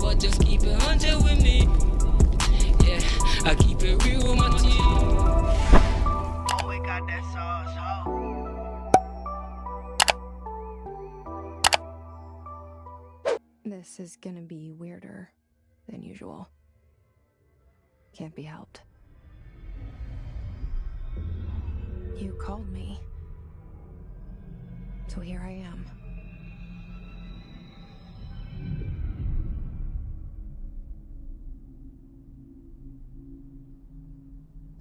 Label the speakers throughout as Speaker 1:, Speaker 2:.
Speaker 1: but just keep it 100 with me. Yeah, I keep it real with my team.
Speaker 2: Oh, we got that sauce, ho.
Speaker 3: This is gonna be weirder than usual. Can't be helped. You called me. So here I am.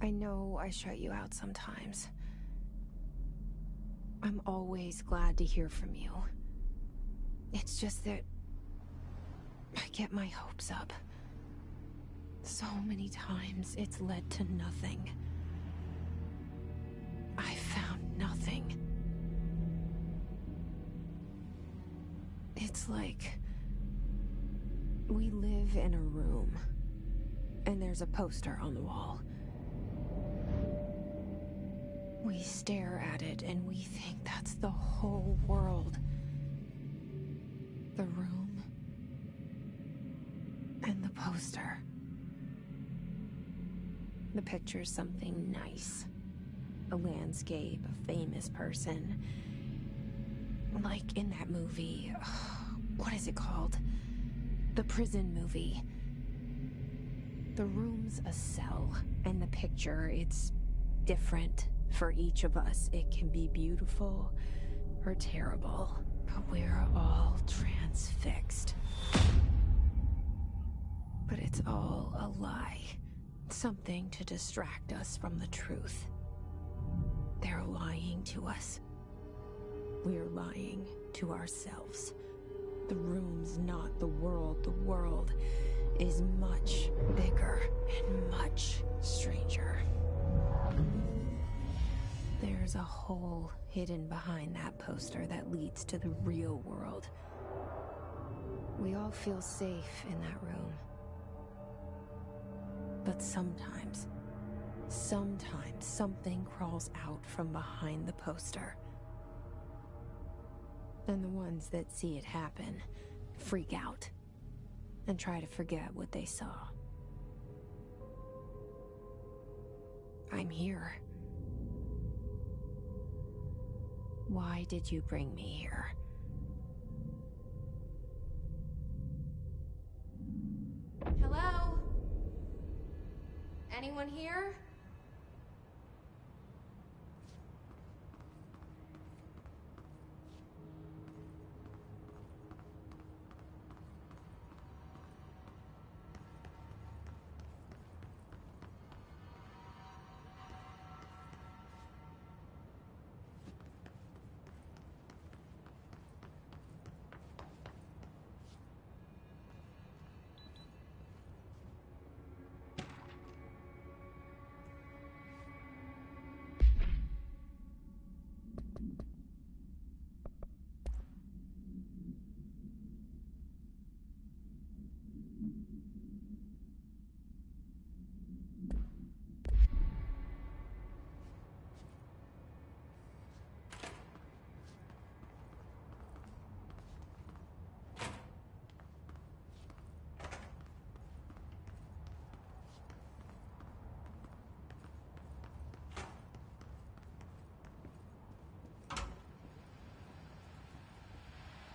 Speaker 3: I know I shut you out sometimes. I'm always glad to hear from you. It's just that I get my hopes up. So many times it's led to nothing. I found nothing. It's like we live in a room, and there's a poster on the wall. We stare at it and we think that's the whole world. The room and the poster. The picture's something nice. A landscape, a famous person. Like in that movie, what is it called? The prison movie. The room's a cell, and the picture, it's different for each of us. It can be beautiful or terrible, but we're all transfixed. But it's all a lie. Something to distract us from the truth. They're lying to us. We're lying to ourselves. The room's not the world. The world is much bigger and much stranger. There's a hole hidden behind that poster that leads to the real world. We all feel safe in that room. But sometimes something crawls out from behind the poster. And the ones that see it happen freak out and try to forget what they saw. I'm here. Why did you bring me here? Hello? Anyone here?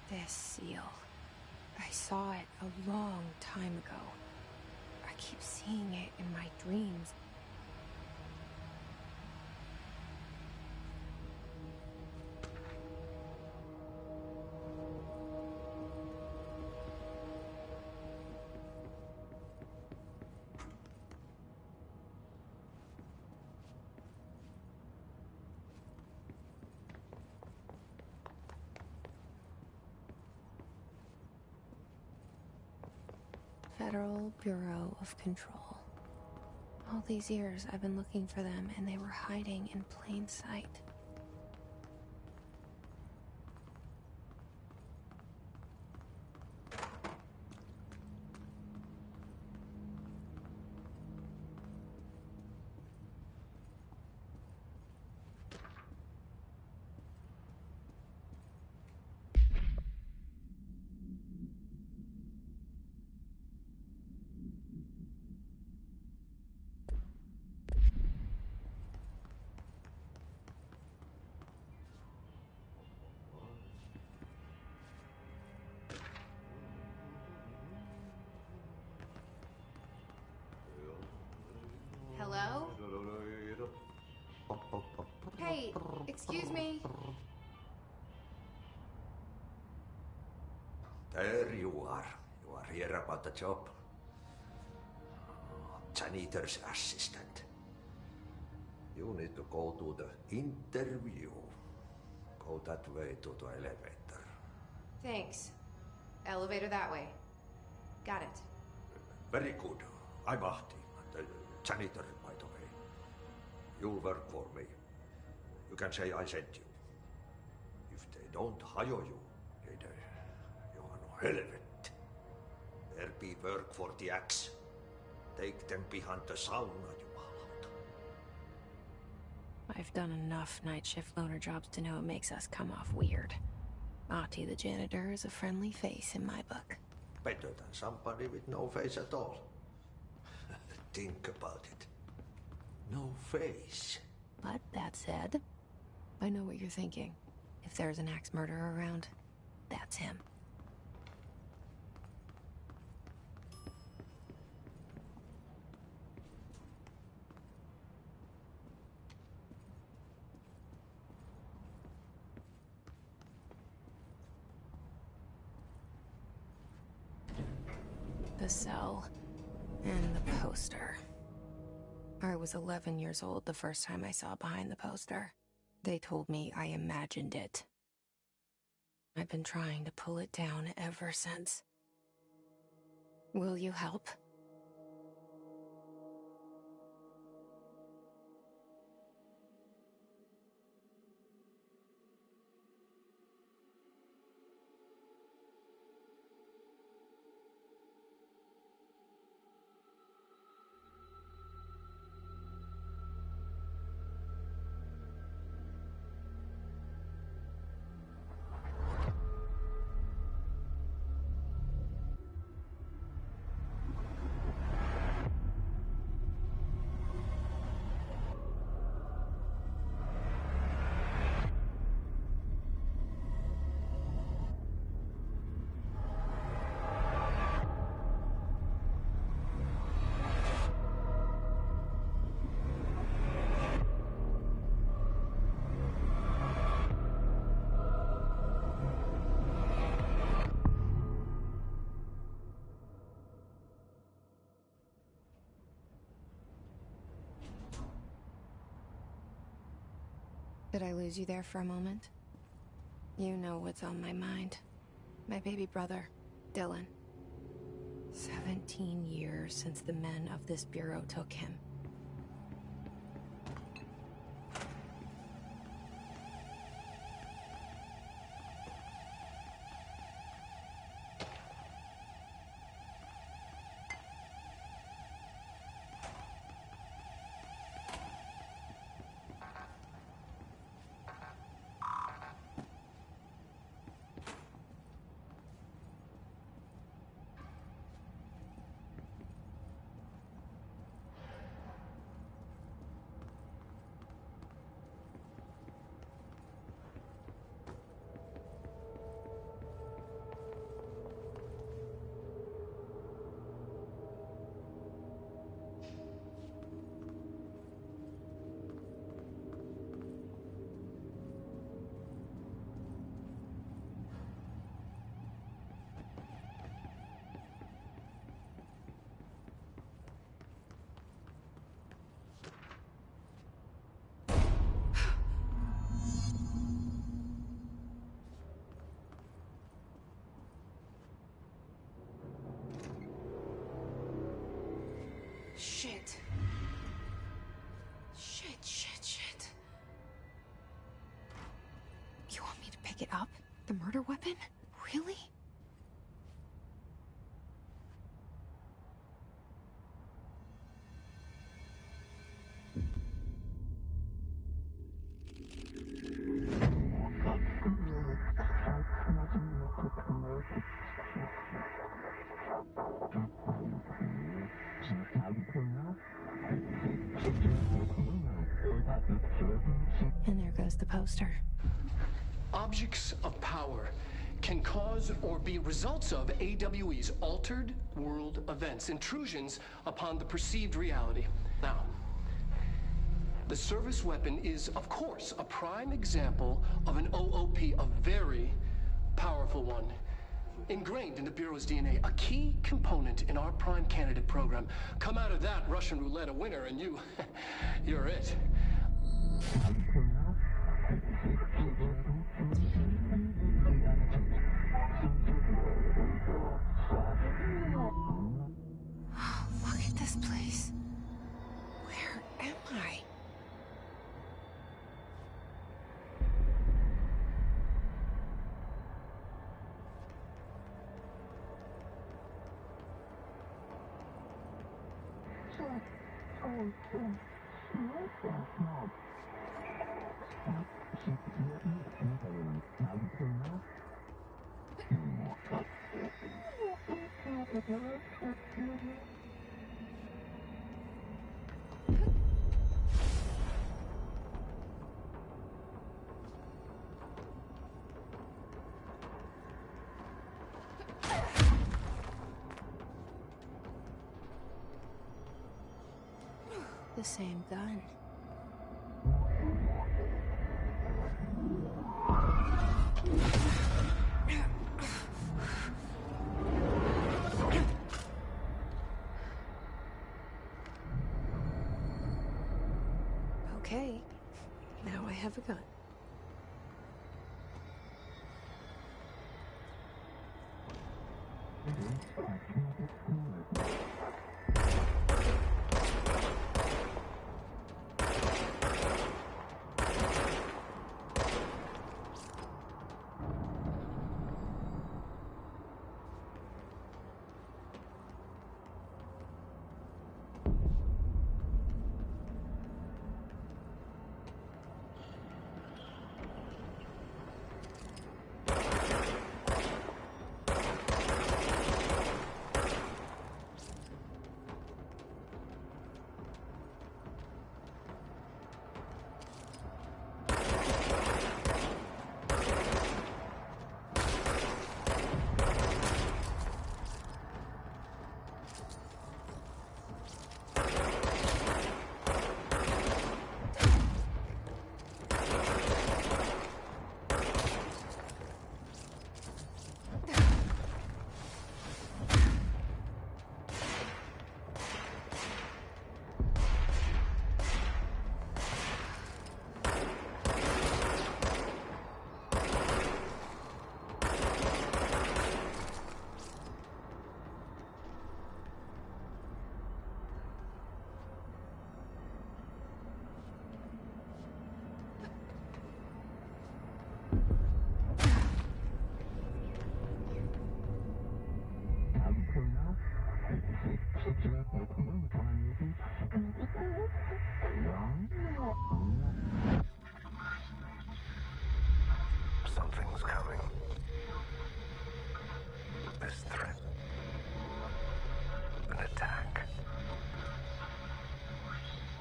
Speaker 3: This seal. I saw it a long time ago. I keep seeing it in my dreams. Federal Bureau of Control. All these years I've been looking for them, and they were hiding in plain sight. Hey, excuse me.
Speaker 4: There you are. You are here about the job. Janitor's assistant. You need to go to the interview. Go that way to the elevator.
Speaker 3: Thanks. Elevator that way. Got it.
Speaker 4: Very good. I'm Ahti, the janitor, by the way. You'll work for me. You can say I sent you. If they don't hire you, then you are no hell of it. There be work for the axe. Take them behind the sauna, jumalauta.
Speaker 3: I've done enough night shift loner jobs to know it makes us come off weird. Ahti the janitor is a friendly face in my book.
Speaker 4: Better than somebody with no face at all. Think about it. No face.
Speaker 3: But that said, I know what you're thinking. If there's an axe murderer around, that's him. The cell and the poster. I was 11 years old the first time I saw behind the poster. They told me I imagined it. I've been trying to pull it down ever since. Will you help? Did I lose you there for a moment? You know what's on my mind. My baby brother, Dylan. 17 years since the men of this bureau took him. Shit. Shit. You want me to pick it up? The murder weapon? Really? And there goes the poster.
Speaker 5: Objects of power can cause or be results of AWE's altered world events, intrusions upon the perceived reality. Now, The service weapon is, of course, a prime example of an OOP, a very powerful one. Ingrained in the Bureau's DNA, a key component in our prime candidate program. Come out of that Russian roulette a winner and you're it.
Speaker 3: Oh, look at this place. Where am I? The same gun. Okay, now I have a gun.
Speaker 6: Something's coming. This threat. An attack.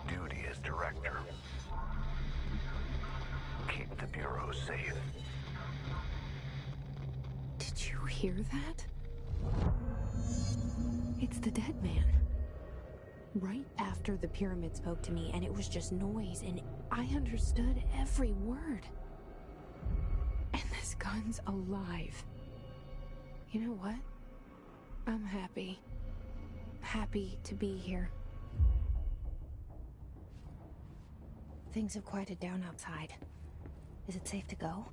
Speaker 6: Duty as director. Keep the Bureau safe.
Speaker 3: Did you hear that? It's the dead man. Right after the pyramid spoke to me, and it was just noise, and I understood every word. And this gun's alive. You know what? I'm happy. Happy to be here. Things have quieted down outside. Is it safe to go?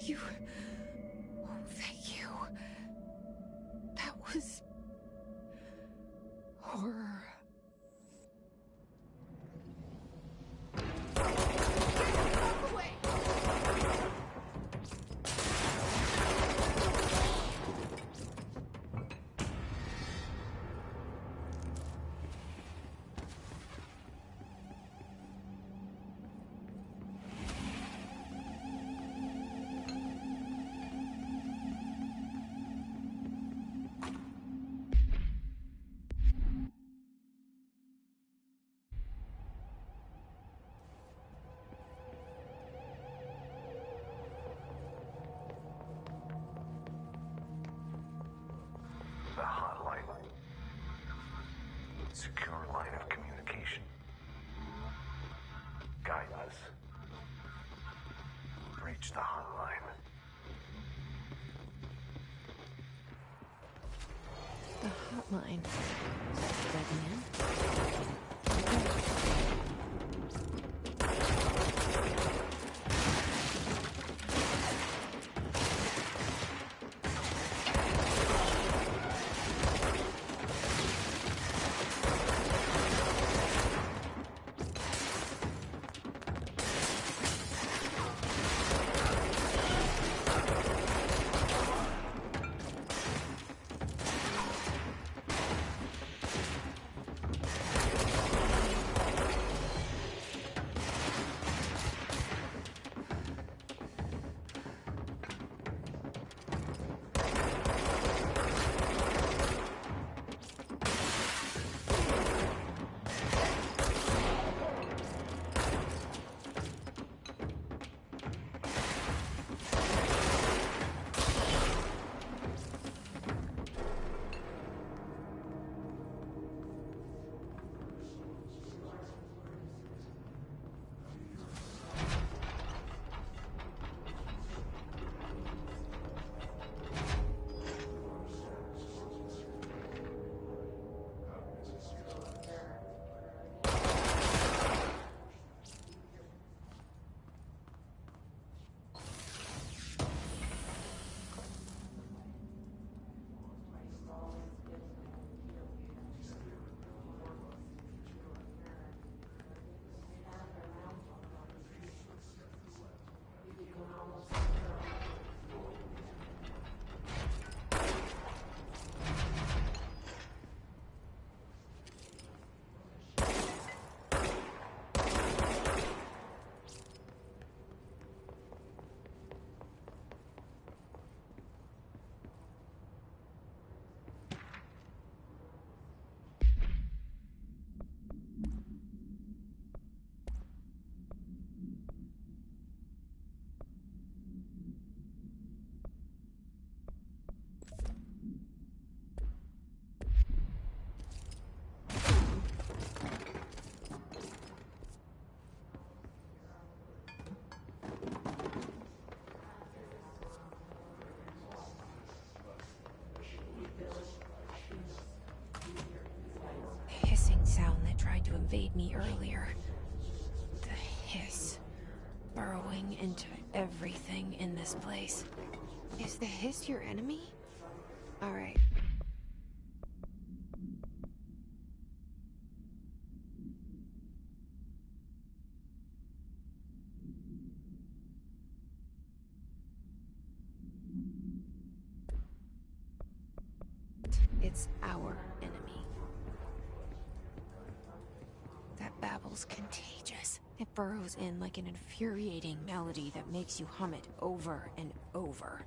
Speaker 3: You... Oh, thank you. That was... horror.
Speaker 6: The hotline. Secure line of communication. Guide us. Reach the hotline.
Speaker 3: The hotline. Dead man? Invade me earlier. The hiss. Burrowing into everything in this place. Is the hiss your enemy? Alright. It's our enemy. Babble's contagious. It burrows in like an infuriating melody that makes you hum it over and over.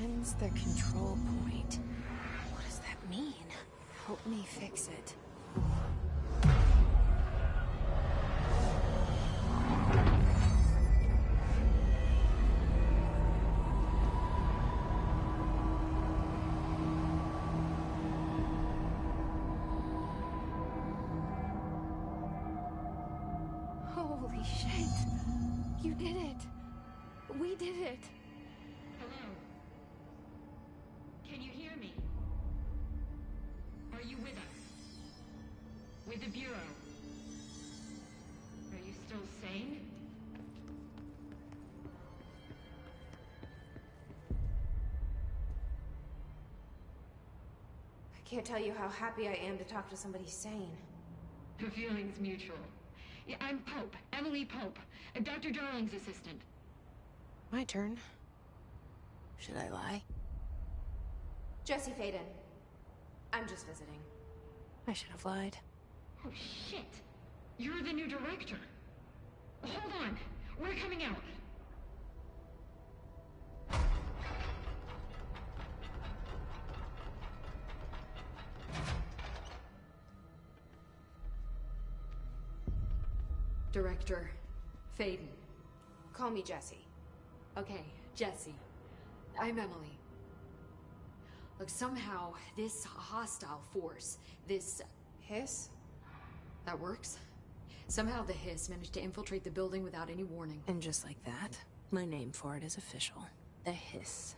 Speaker 3: Cleanse the control point. What does that mean? Help me fix it. Holy shit! You did it! We did it!
Speaker 7: Hello? Can you hear me? Are you with us? With the Bureau? Are you still sane?
Speaker 3: I can't tell you how happy I am to talk to somebody sane.
Speaker 7: The feeling's mutual. Yeah, I'm Pope, Emily Pope, Dr. Darling's assistant.
Speaker 3: My turn. Should I lie? Jesse Faden. I'm just visiting. I should have lied.
Speaker 7: Oh, shit. You're the new director. Hold on. We're coming out. Director Faden.
Speaker 3: Call me Jesse.
Speaker 7: Okay, Jesse. I'm Emily. Look, somehow this hostile force, this...
Speaker 3: Hiss?
Speaker 7: That works? Somehow the hiss managed to infiltrate the building without any warning.
Speaker 3: And just like that, my name for it is official. The hiss.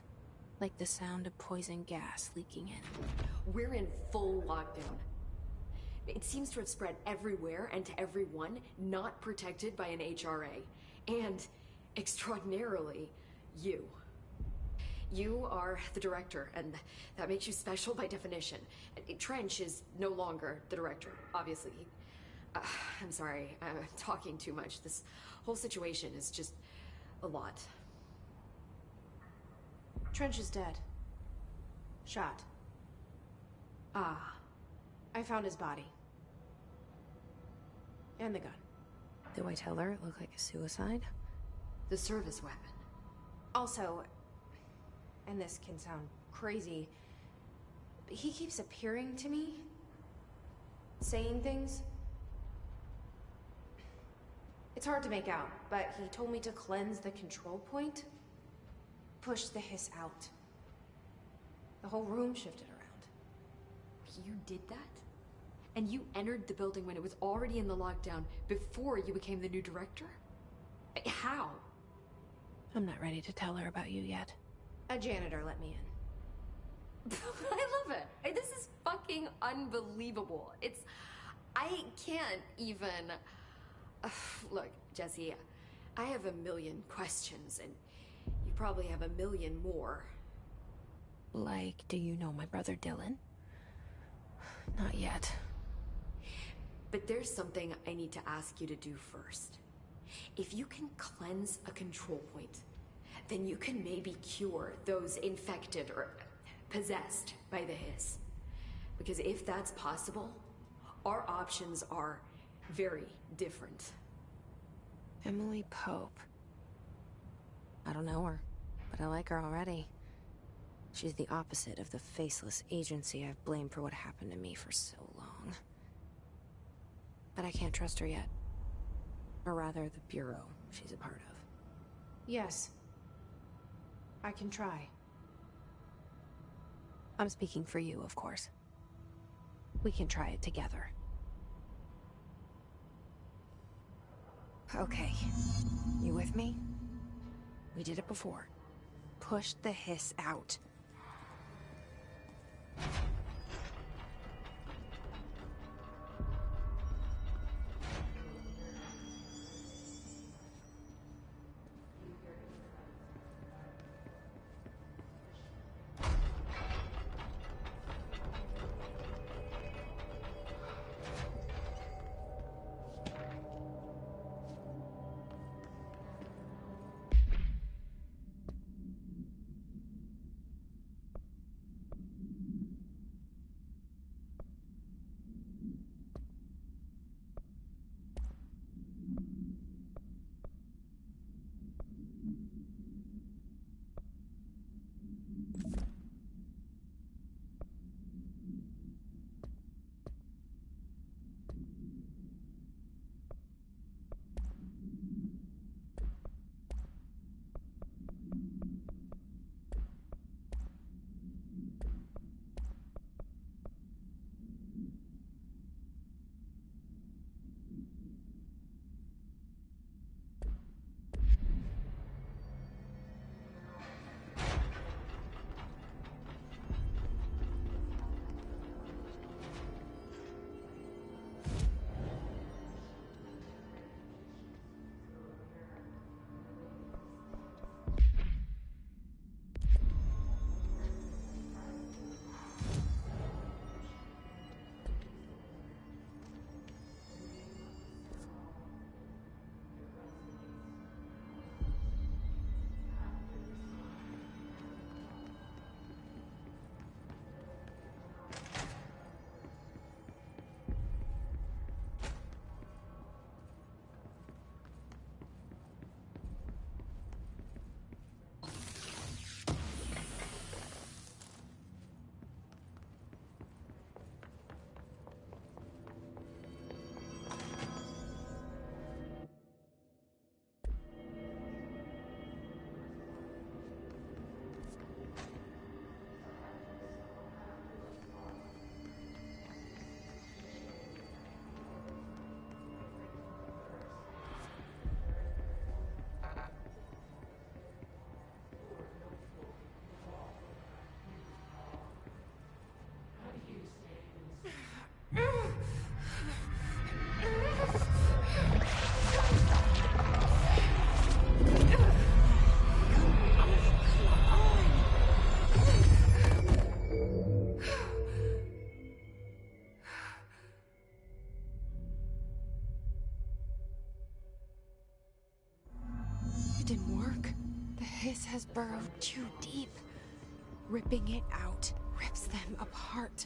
Speaker 3: Like the sound of poison gas leaking in.
Speaker 7: We're in full lockdown. It seems to have spread everywhere and to everyone not protected by an HRA. And, extraordinarily, you. You are the director, and that makes you special by definition. Trench is no longer the director, obviously. I'm sorry, I'm talking too much. This whole situation is just a lot.
Speaker 3: Trench is dead. Shot.
Speaker 7: Ah.
Speaker 3: I found his body. And the gun. Do I tell her it looked like a suicide?
Speaker 7: The service weapon.
Speaker 3: Also, and this can sound crazy, but he keeps appearing to me, saying things. It's hard to make out, but he told me to cleanse the control point, push the hiss out. The whole room shifted around.
Speaker 7: You did that? And you entered the building when it was already in the lockdown before you became the new director? How?
Speaker 3: I'm not ready to tell her about you yet. A janitor let me in.
Speaker 7: I love it. This is fucking unbelievable. I can't even... Look, Jesse, I have a million questions, and you probably have a million more.
Speaker 3: Like, do you know my brother Dylan? Not yet.
Speaker 7: But there's something I need to ask you to do first. If you can cleanse a control point, then you can maybe cure those infected or possessed by the hiss. Because if that's possible, our options are very different.
Speaker 3: Emily Pope. I don't know her, but I like her already. She's the opposite of the faceless agency I've blamed for what happened to me for so long. But I can't trust her yet. Or rather, the Bureau she's a part of. Yes. I can try. I'm speaking for you, of course. We can try it together. Okay. You with me? We did it before. Push the hiss out. hiss has burrowed too deep. Ripping it out rips them apart.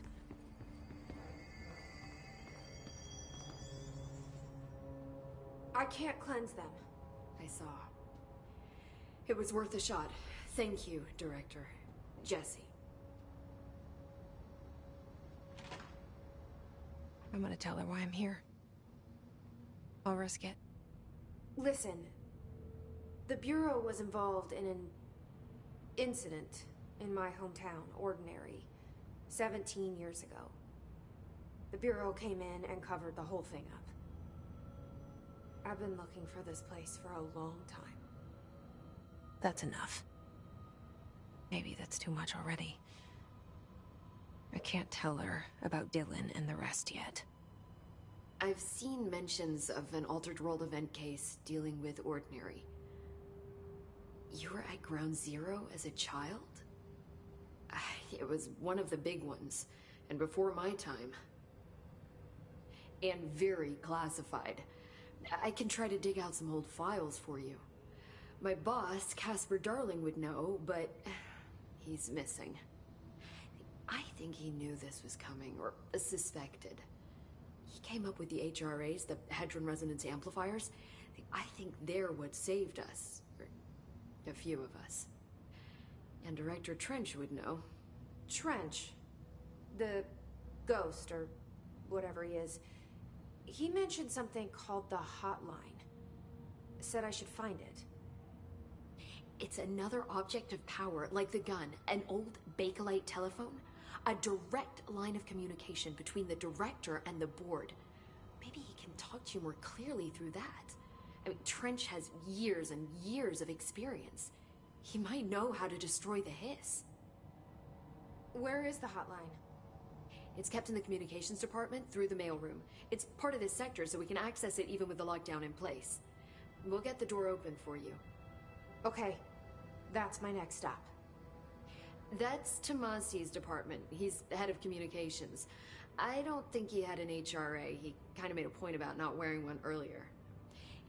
Speaker 3: I can't cleanse them.
Speaker 7: I saw. It was worth a shot. Thank you, Director. Jesse.
Speaker 3: I'm gonna tell her why I'm here. I'll risk it. Listen. The Bureau was involved in an incident in my hometown, Ordinary, 17 years ago. The Bureau came in and covered the whole thing up. I've been looking for this place for a long time. That's enough. Maybe that's too much already. I can't tell her about Dylan and the rest yet.
Speaker 7: I've seen mentions of an Altered World event case dealing with Ordinary. You were at Ground Zero as a child? It was one of the big ones, and before my time. And very classified. I can try to dig out some old files for you. My boss, Casper Darling, would know, but he's missing. I think he knew this was coming, or suspected. He came up with the HRAs, the Hadron Resonance Amplifiers. I think they're what saved us. Or a few of us. And Director Trench would know.
Speaker 3: Trench? The ghost, or whatever he is. He mentioned something called the Hotline. Said I should find it.
Speaker 7: It's another object of power, like the gun, an old Bakelite telephone. A direct line of communication between the director and the board. Maybe he can talk to you more clearly through that. I mean, Trench has years and years of experience. He might know how to destroy the hiss.
Speaker 3: Where is the hotline?
Speaker 7: It's kept in the communications department through the mailroom. It's part of this sector, so we can access it even with the lockdown in place. We'll get the door open for you.
Speaker 3: Okay, that's my next stop.
Speaker 7: That's Tomasi's department. He's head of communications. I don't think he had an HRA. He kind of made a point about not wearing one earlier.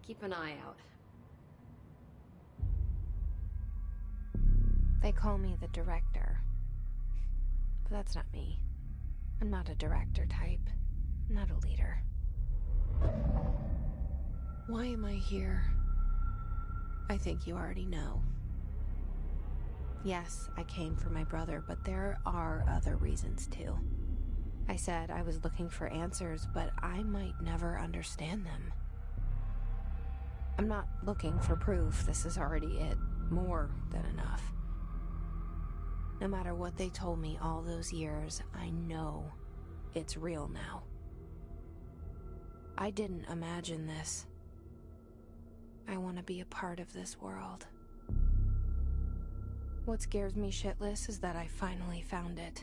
Speaker 7: Keep an eye out.
Speaker 3: They call me the director. But that's not me. I'm not a director type. I'm not a leader. Why am I here? I think you already know. Yes, I came for my brother, but there are other reasons too. I said I was looking for answers, but I might never understand them. I'm not looking for proof. This is already it. More than enough. No matter what they told me all those years, I know it's real now. I didn't imagine this. I want to be a part of this world. What scares me shitless is that I finally found it.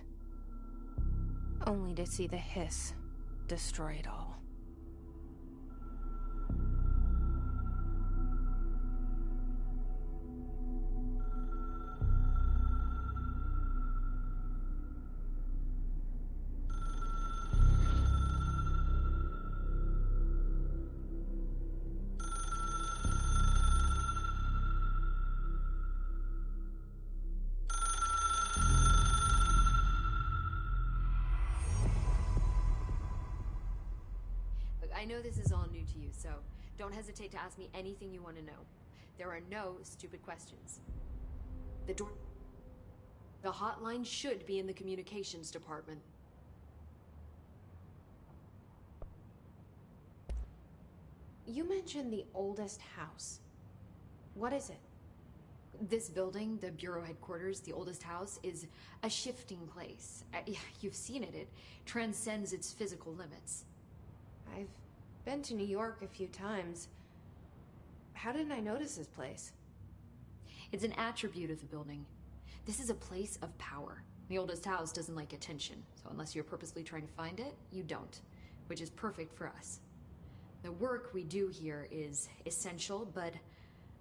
Speaker 3: Only to see the hiss destroy it all.
Speaker 7: I know this is all new to you, so don't hesitate to ask me anything you want to know. There are no stupid questions. The hotline should be in the communications department.
Speaker 3: You mentioned the oldest house. What is it?
Speaker 7: This building, the Bureau headquarters, the oldest house, is a shifting place. You've seen it. It transcends its physical limits.
Speaker 3: I've been to New York a few times. How didn't I notice this place?
Speaker 7: It's an attribute of the building. This is a place of power. The oldest house doesn't like attention, so unless you're purposely trying to find it, you don't, which is perfect for us. The work we do here is essential, but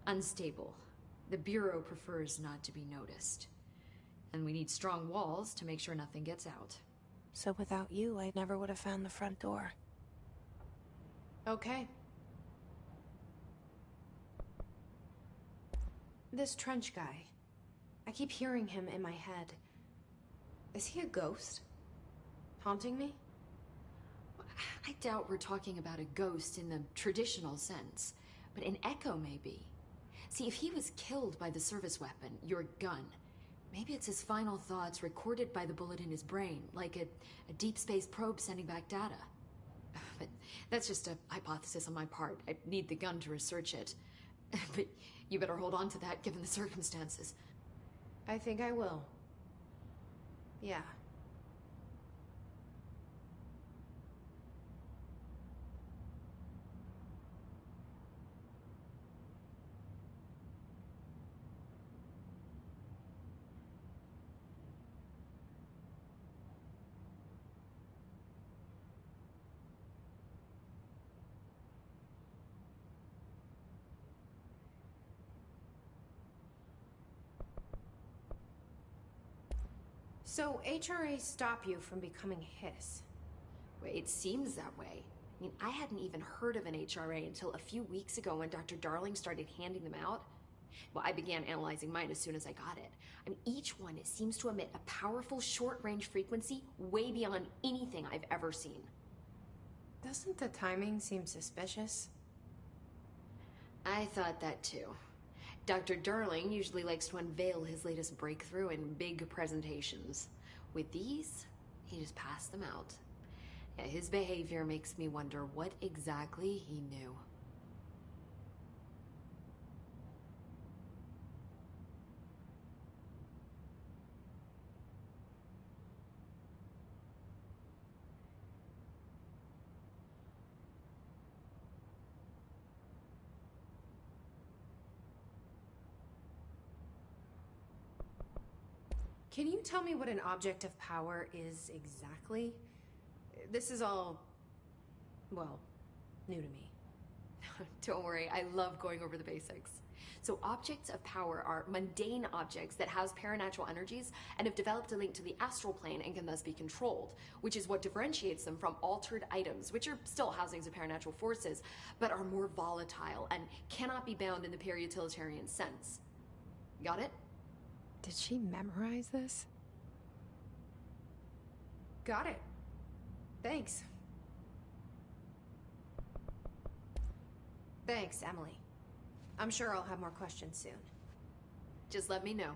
Speaker 7: unstable. The Bureau prefers not to be noticed. And we need strong walls to make sure nothing gets out.
Speaker 3: So without you, I never would have found the front door. Okay. This Trench guy. I keep hearing him in my head. Is he a ghost? Haunting me?
Speaker 7: I doubt we're talking about a ghost in the traditional sense, but an echo maybe. See, if he was killed by the service weapon, your gun, maybe it's his final thoughts recorded by the bullet in his brain, like a deep space probe sending back data. But that's just a hypothesis on my part. I need the gun to research it. But you better hold on to that given the circumstances.
Speaker 3: I think I will. Yeah. So, HRA stop you from becoming his?
Speaker 7: Well, it seems that way. I mean, I hadn't even heard of an HRA until a few weeks ago when Dr. Darling started handing them out. Well, I began analyzing mine as soon as I got it. I mean, each one seems to emit a powerful short-range frequency way beyond anything I've ever seen.
Speaker 3: Doesn't the timing seem suspicious?
Speaker 7: I thought that too. Dr. Darling usually likes to unveil his latest breakthrough in big presentations. With these, he just passed them out. Yeah, his behavior makes me wonder what exactly he knew.
Speaker 3: Can you tell me what an object of power is exactly? This is all, well, new to me.
Speaker 7: Don't worry, I love going over the basics. So objects of power are mundane objects that house paranatural energies and have developed a link to the astral plane and can thus be controlled, which is what differentiates them from altered items, which are still housings of paranatural forces, but are more volatile and cannot be bound in the peri-utilitarian sense. Got it?
Speaker 3: Did she memorize this? Got it. Thanks. Thanks, Emily. I'm sure I'll have more questions soon.
Speaker 7: Just let me know.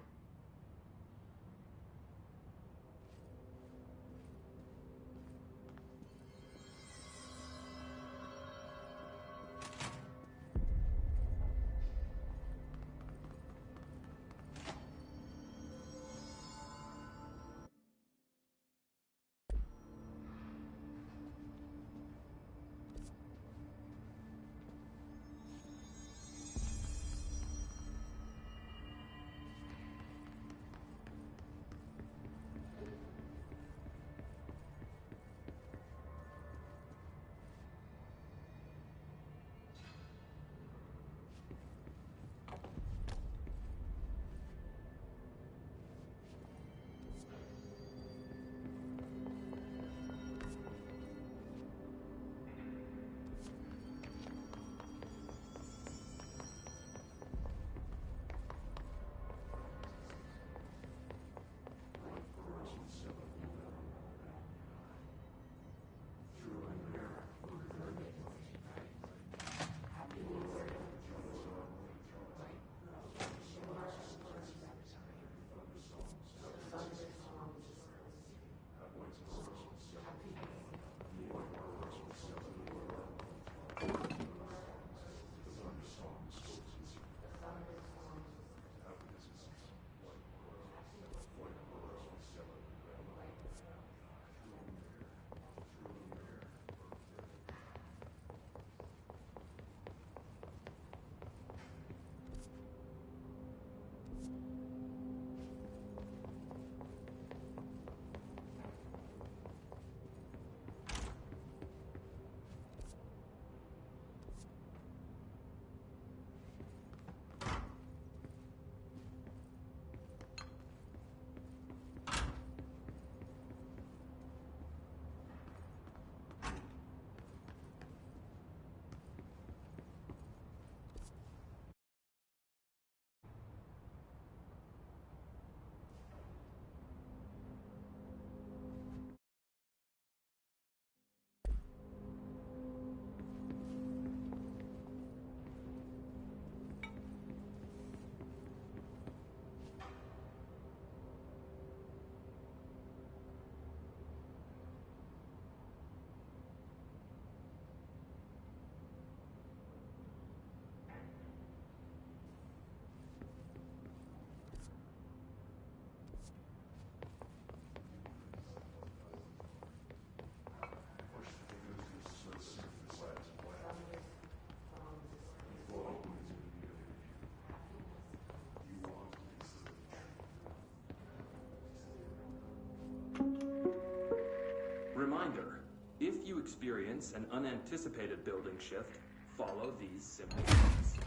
Speaker 8: experience an unanticipated building shift, follow these simple steps.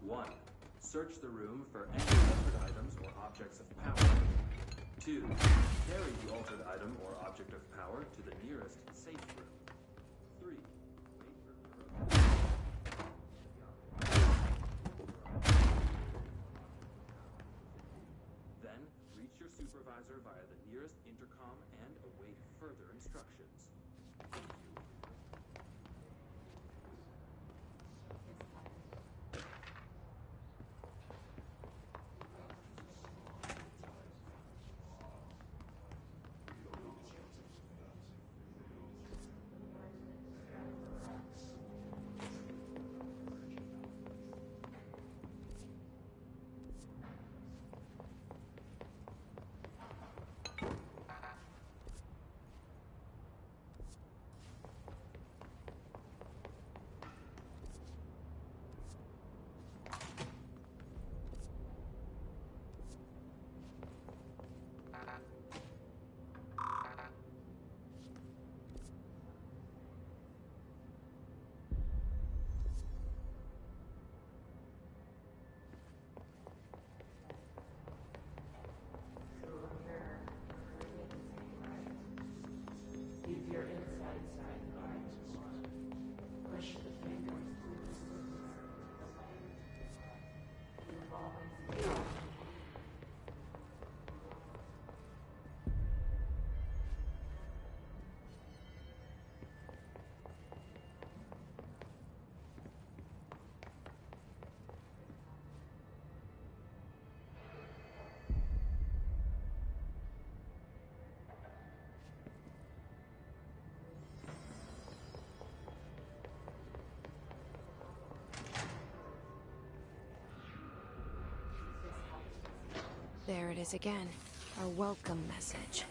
Speaker 8: 1. Search the room for any altered items or objects of power. 2. Carry the altered item or object of power to the nearest safe room. 3. Wait for Then, reach your supervisor via the nearest intercom and await further instructions.
Speaker 3: There it is again. Our welcome message.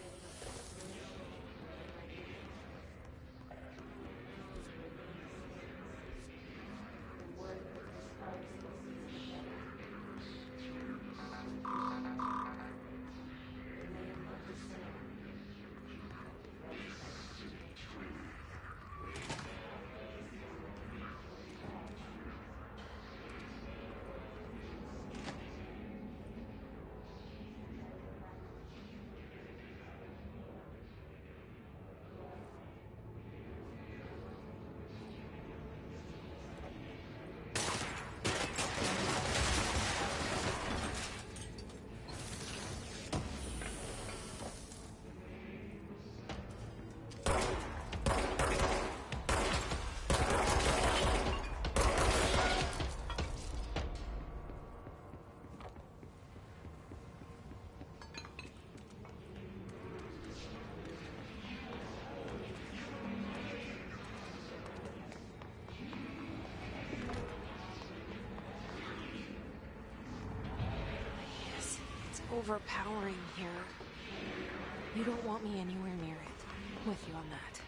Speaker 3: Overpowering here. You don't want me anywhere near it. I'm with you on that.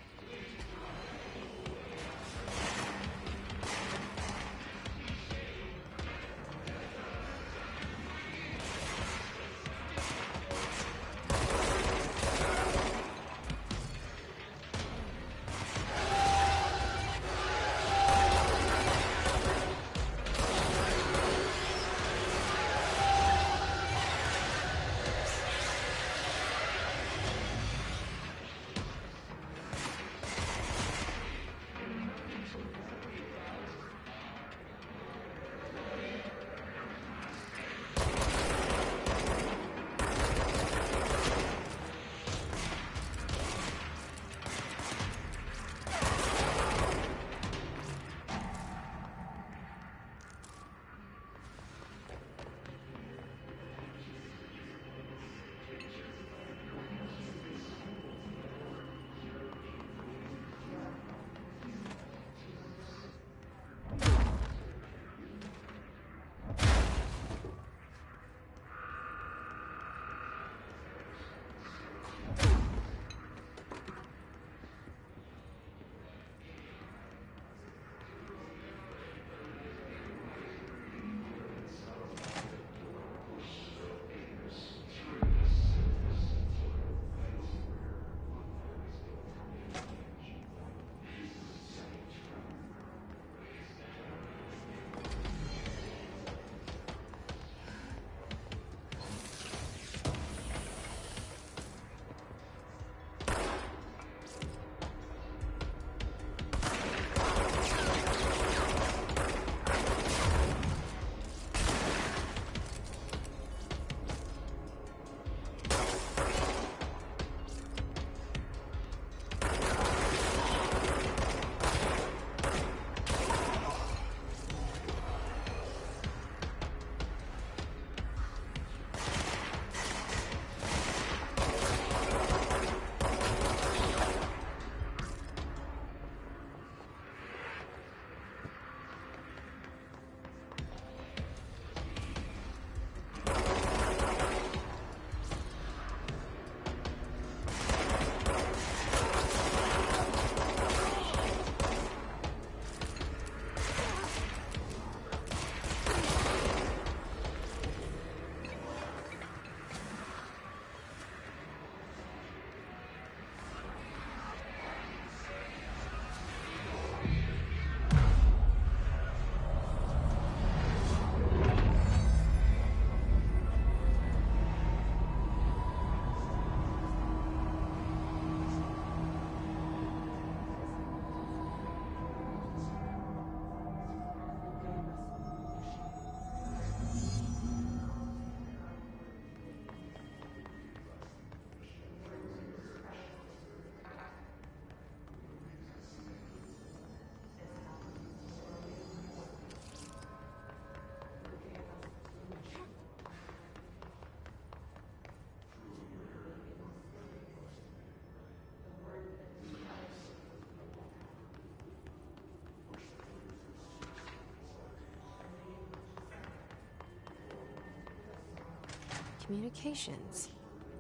Speaker 3: Communications.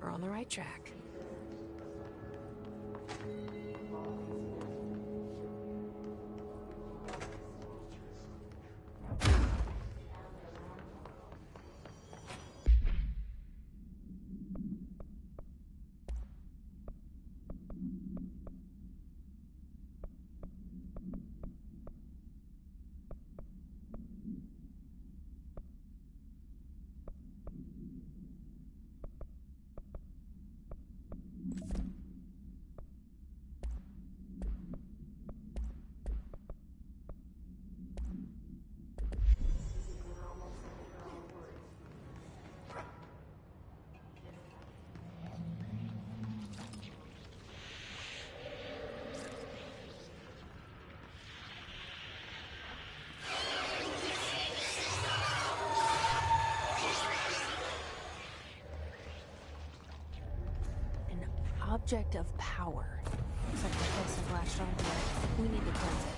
Speaker 3: We're on the right track. Object of power. Looks like the place has latched onto it. We need to cleanse it.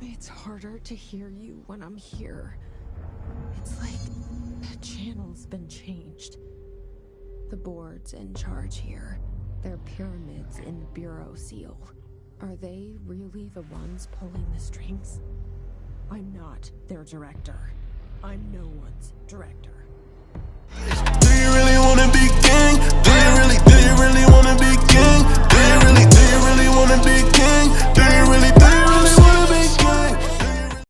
Speaker 3: It's harder to hear you when I'm here. It's like the channel's been changed. The board's in charge here. They're pyramids in the Bureau seal. Are they really the ones pulling the strings? I'm not their director. I'm no one's director.
Speaker 9: Do you really